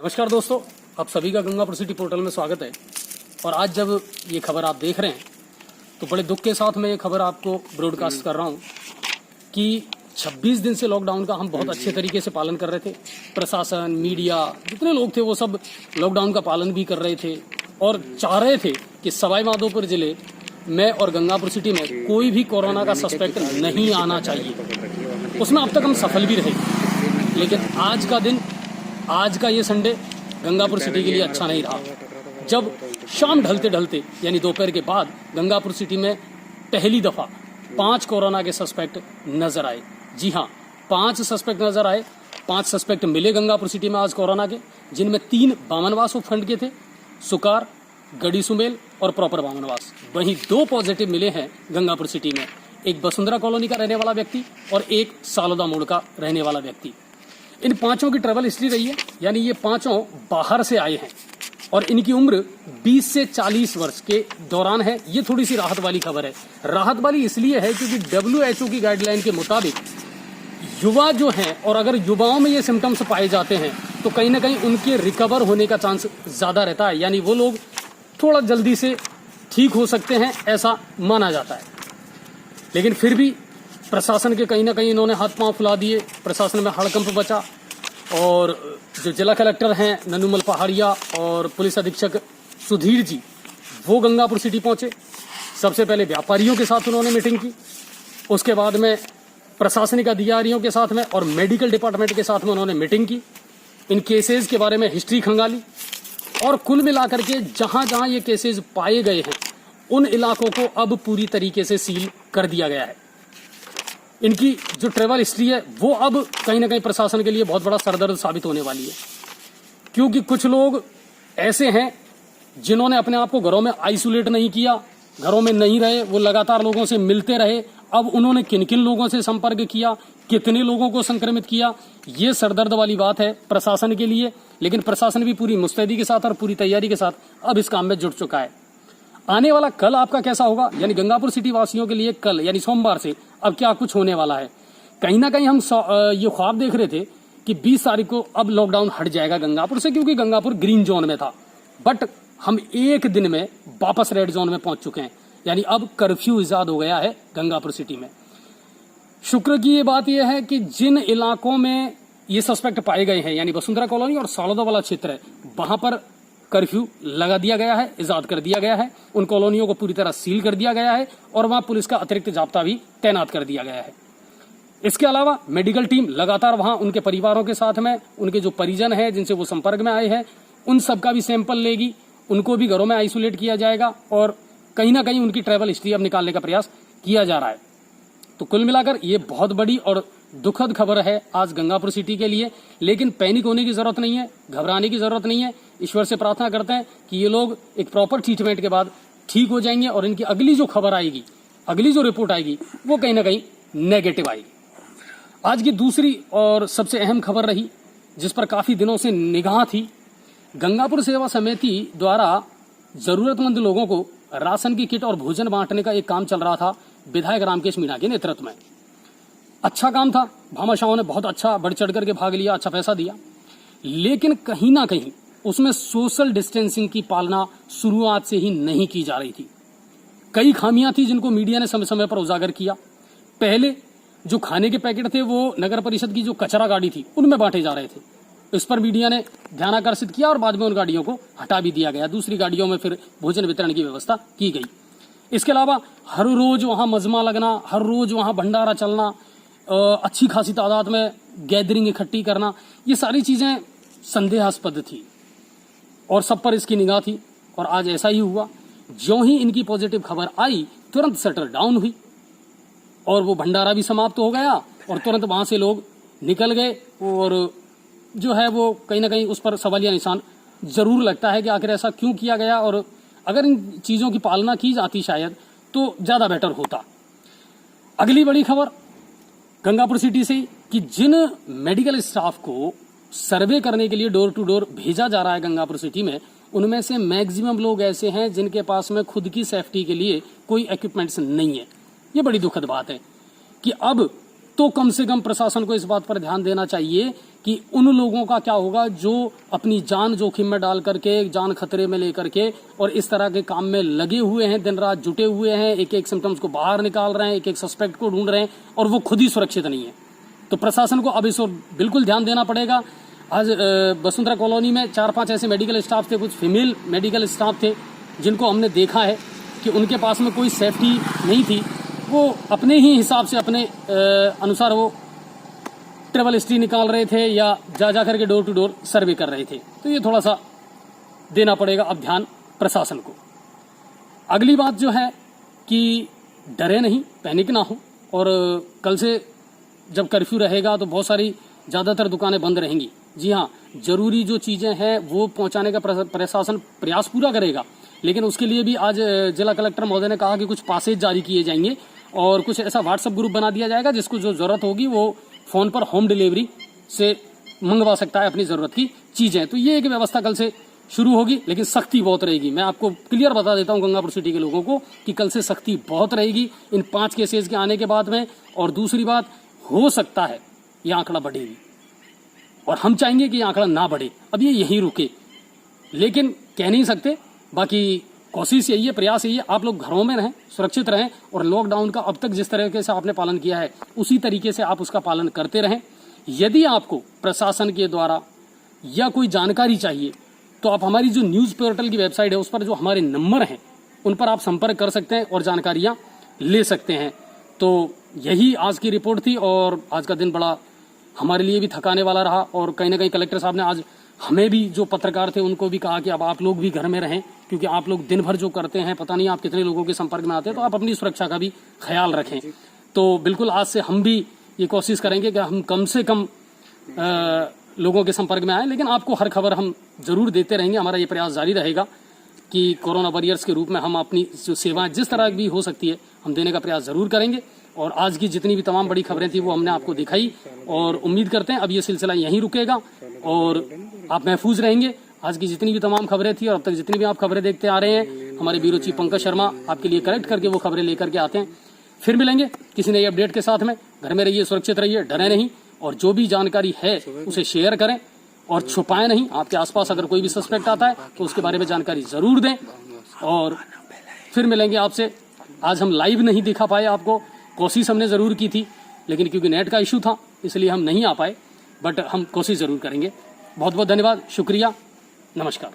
नमस्कार दोस्तों, आप सभी का गंगापुर सिटी पोर्टल में स्वागत है। और आज जब ये खबर आप देख रहे हैं तो बड़े दुख के साथ मैं ये खबर आपको ब्रॉडकास्ट कर रहा हूँ कि 26 दिन से लॉकडाउन का हम बहुत अच्छे तरीके से पालन कर रहे थे। प्रशासन, मीडिया, जितने लोग थे वो सब लॉकडाउन का पालन भी कर रहे थे और चाह रहे थे कि सवाई माधोपुर जिले में और गंगापुर सिटी में कोई भी कोरोना का सस्पेक्ट नहीं आना चाहिए। उसमें अब तक हम सफल भी रहे, लेकिन आज का ये संडे गंगापुर सिटी के लिए अच्छा नहीं रहा। जब शाम ढलते ढलते यानी दोपहर के बाद गंगापुर सिटी में पहली दफा 5 कोरोना के सस्पेक्ट नजर आए। जी हाँ, 5 सस्पेक्ट नजर आए। 5 सस्पेक्ट मिले गंगापुर सिटी में आज कोरोना के, जिनमें 3 बामनवास उपखंड के थे, सुकार, गढ़ी सुमेल और प्रॉपर बामनवास। वहीं 2 पॉजिटिव मिले हैं गंगापुर सिटी में, एक वसुंधरा कॉलोनी का रहने वाला व्यक्ति और एक सालोदा मोड़ का रहने वाला व्यक्ति। इन 5 की ट्रैवल हिस्ट्री रही है, यानी ये 5 बाहर से आए हैं और इनकी उम्र 20 से 40 वर्ष के दौरान है। ये थोड़ी सी राहत वाली खबर है। राहत वाली इसलिए है क्योंकि WHO की गाइडलाइन के मुताबिक युवा जो हैं, और अगर युवाओं में ये सिम्टम्स पाए जाते हैं तो कहीं ना कहीं उनके रिकवर होने का चांस ज्यादा रहता है, यानी वो लोग थोड़ा जल्दी से ठीक हो सकते हैं, ऐसा माना जाता है। लेकिन फिर भी प्रशासन के कहीं ना कहीं इन्होंने हाथ पांव फुला दिए। प्रशासन में हड़कंप बचा और जो जिला कलेक्टर हैं नन्नूमल पहाड़िया और पुलिस अधीक्षक सुधीर जी, वो गंगापुर सिटी पहुंचे। सबसे पहले व्यापारियों के साथ उन्होंने मीटिंग की, उसके बाद में प्रशासनिक अधिकारियों के साथ में और मेडिकल डिपार्टमेंट के साथ में उन्होंने मीटिंग की। इन केसेज के बारे में हिस्ट्री खंगाली और कुल मिलाकर के जहां जहां ये केसेज पाए गए हैं उन इलाकों को अब पूरी तरीके से सील कर दिया गया है। इनकी जो ट्रैवल हिस्ट्री है वो अब कहीं ना कहीं प्रशासन के लिए बहुत बड़ा सरदर्द साबित होने वाली है, क्योंकि कुछ लोग ऐसे हैं जिन्होंने अपने आप को घरों में आइसोलेट नहीं किया, घरों में नहीं रहे, वो लगातार लोगों से मिलते रहे। अब उन्होंने किन किन लोगों से संपर्क किया, कितने लोगों को संक्रमित किया, ये सरदर्द वाली बात है प्रशासन के लिए। लेकिन प्रशासन भी पूरी मुस्तैदी के साथ और पूरी तैयारी के साथ अब इस काम में जुट चुका है। आने वाला कल आपका कैसा होगा, यानी गंगापुर सिटी वासियों के लिए कल यानी सोमवार से अब क्या कुछ होने वाला है। कहीं ना कहीं हम ये ख्वाब देख रहे थे कि 20 तारीख को अब लॉकडाउन हट जाएगा गंगापुर से, क्योंकि गंगापुर ग्रीन जोन में था। बट हम एक दिन में वापस रेड जोन में पहुंच चुके हैं, यानी अब कर्फ्यू इजाद हो गया है गंगापुर सिटी में। शुक्र की ये बात यह है कि जिन इलाकों में ये सस्पेक्ट पाए गए हैं, यानी वसुंधरा कॉलोनी और सालोदा वाला क्षेत्र है, वहां पर कर्फ्यू लगा दिया गया है, इजाद कर दिया गया है। उन कॉलोनियों को पूरी तरह सील कर दिया गया है और वहां पुलिस का अतिरिक्त जाब्ता भी तैनात कर दिया गया है। इसके अलावा मेडिकल टीम लगातार वहां उनके परिवारों के साथ में, उनके जो परिजन हैं जिनसे वो संपर्क में आए हैं, उन सबका भी सैंपल लेगी, उनको भी घरों में आइसोलेट किया जाएगा और कहीं ना कहीं उनकी ट्रैवल हिस्ट्री अब निकालने का प्रयास किया जा रहा है। तो कुल मिलाकर ये बहुत बड़ी और दुखद खबर है आज गंगापुर सिटी के लिए। लेकिन पैनिक होने की जरूरत नहीं है, घबराने की जरूरत नहीं है। ईश्वर से प्रार्थना करते हैं कि ये लोग एक प्रॉपर ट्रीटमेंट के बाद ठीक हो जाएंगे और इनकी अगली जो खबर आएगी, अगली जो रिपोर्ट आएगी, वो कहीं ना कहीं नेगेटिव आएगी। आज की दूसरी और सबसे अहम खबर रही, जिस पर काफी दिनों से निगाह थी, गंगापुर सेवा समिति द्वारा जरूरतमंद लोगों को राशन की किट और भोजन बांटने का एक काम चल रहा था विधायक रामकेश मीणा के नेतृत्व में। अच्छा काम था, भामाशाहों ने बहुत अच्छा बढ़ चढ़ करके भाग लिया, अच्छा पैसा दिया। लेकिन कहीं ना कहीं उसमें सोशल डिस्टेंसिंग की पालना शुरुआत से ही नहीं की जा रही थी। कई खामियां थी जिनको मीडिया ने समय समय पर उजागर किया। पहले जो खाने के पैकेट थे वो नगर परिषद की जो कचरा गाड़ी थी उनमें बांटे जा रहे थे। इस पर मीडिया ने ध्यान आकर्षित किया और बाद में उन गाड़ियों को हटा भी दिया गया। दूसरी गाड़ियों में फिर भोजन वितरण की व्यवस्था की गई। इसके अलावा हर रोज वहां मजमा लगना, हर रोज वहां भंडारा चलना, अच्छी खासी तादाद में गैदरिंग इकट्ठी करना, ये सारी चीजें संदेहास्पद थी और सब पर इसकी निगाह थी। और आज ऐसा ही हुआ, ज्यों ही इनकी पॉजिटिव खबर आई तुरंत शटर डाउन हुई और वो भंडारा भी समाप्त हो गया और तुरंत वहां से लोग निकल गए। और जो है वो कहीं ना कहीं उस पर सवालिया निशान जरूर लगता है कि आखिर ऐसा क्यों किया गया, और अगर इन चीजों की पालना की जाती शायद तो ज्यादा बेटर होता। अगली बड़ी खबर गंगापुर सिटी से कि जिन मेडिकल स्टाफ को सर्वे करने के लिए डोर टू डोर भेजा जा रहा है गंगापुर सिटी में, उनमें से मैक्सिमम लोग ऐसे हैं जिनके पास में खुद की सेफ्टी के लिए कोई इक्विपमेंट्स नहीं है। ये बड़ी दुखद बात है कि अब तो कम से कम प्रशासन को इस बात पर ध्यान देना चाहिए कि उन लोगों का क्या होगा जो अपनी जान जोखिम में डाल करके, जान खतरे में लेकर के और इस तरह के काम में लगे हुए हैं, दिन रात जुटे हुए हैं, एक एक सिम्टम्स को बाहर निकाल रहे हैं, एक एक सस्पेक्ट को ढूंढ रहे हैं और वो खुद ही सुरक्षित नहीं है। तो प्रशासन को अब इस ओर बिल्कुल ध्यान देना पड़ेगा। आज वसुंधरा कॉलोनी में 4-5 ऐसे मेडिकल स्टाफ थे, कुछ फीमेल मेडिकल स्टाफ थे, जिनको हमने देखा है कि उनके पास में कोई सेफ्टी नहीं थी। वो अपने ही हिसाब से अपने अनुसार वो ट्रेवल हिस्ट्री निकाल रहे थे या जा करके डोर टू डोर सर्वे कर रहे थे। तो ये थोड़ा सा देना पड़ेगा अब ध्यान प्रशासन को। अगली बात जो है कि डरे नहीं, पैनिक ना हो। और कल से जब कर्फ्यू रहेगा तो बहुत सारी ज़्यादातर दुकानें बंद रहेंगी। जी हाँ, जरूरी जो चीज़ें हैं वो पहुंचाने का प्रशासन प्रयास पूरा करेगा, लेकिन उसके लिए भी आज जिला कलेक्टर महोदय ने कहा कि कुछ पासेज जारी किए जाएंगे और कुछ ऐसा व्हाट्सएप ग्रुप बना दिया जाएगा जिसको जो जरूरत होगी वो फोन पर होम डिलीवरी से मंगवा सकता है अपनी जरूरत की चीजें। तो ये एक व्यवस्था कल से शुरू होगी, लेकिन सख्ती बहुत रहेगी। मैं आपको क्लियर बता देता हूं गंगापुर सिटी के लोगों को कि कल से सख्ती बहुत रहेगी इन 5 केसेज के आने के बाद में। और दूसरी बात, हो सकता है ये आंकड़ा बढ़ेगी और हम चाहेंगे कि ये आंकड़ा ना बढ़े, अब ये यहीं रुके, लेकिन कह नहीं सकते। बाकी कोशिश यही है, प्रयास यही है, आप लोग घरों में रहें, सुरक्षित रहें और लॉकडाउन का अब तक जिस तरीके से आपने पालन किया है उसी तरीके से आप उसका पालन करते रहें। यदि आपको प्रशासन के द्वारा या कोई जानकारी चाहिए तो आप हमारी जो न्यूज़ पोर्टल की वेबसाइट है उस पर जो हमारे नंबर हैं उन पर आप संपर्क कर सकते हैं और जानकारियां ले सकते हैं। तो यही आज की रिपोर्ट थी और आज का दिन बड़ा हमारे लिए भी थकाने वाला रहा। और कहीं ना कहीं कलेक्टर साहब ने आज हमें भी, जो पत्रकार थे उनको भी कहा कि अब आप लोग भी घर में रहें, क्योंकि आप लोग दिन भर जो करते हैं पता नहीं आप कितने लोगों के संपर्क में आते हैं, तो आप अपनी सुरक्षा का भी ख्याल रखें। तो बिल्कुल आज से हम भी ये कोशिश करेंगे कि हम कम से कम लोगों के संपर्क में आए, लेकिन आपको हर खबर हम जरूर देते रहेंगे। हमारा ये प्रयास जारी रहेगा कि कोरोना वॉरियर्स के रूप में हम अपनी जो सेवाएं जिस तरह भी हो सकती है हम देने का प्रयास जरूर करेंगे। और आज की जितनी भी तमाम बड़ी खबरें थी वो हमने आपको दिखाई और उम्मीद करते हैं अब ये सिलसिला यहीं रुकेगा और आप महफूज रहेंगे। आज की जितनी भी तमाम खबरें थी और अब तक जितनी भी आप खबरें देखते आ रहे हैं, हमारे ब्यूरो चीफ पंकज शर्मा आपके लिए कलेक्ट करके वो खबरें लेकर के आते हैं। फिर मिलेंगे किसी नई अपडेट के साथ में। घर में रहिए, सुरक्षित रहिए, डरे नहीं और जो भी जानकारी है उसे शेयर करें और छुपाएं नहीं। आपके आसपास अगर कोई भी सस्पेक्ट आता है तो उसके बारे में जानकारी जरूर दें। और फिर मिलेंगे आपसे। आज हम लाइव नहीं दिखा पाए आपको, कोशिश हमने जरूर की थी, लेकिन क्योंकि नेट का इशू था इसलिए हम नहीं आ पाए, बट हम कोशिश जरूर करेंगे। बहुत बहुत धन्यवाद, शुक्रिया, नमस्कार।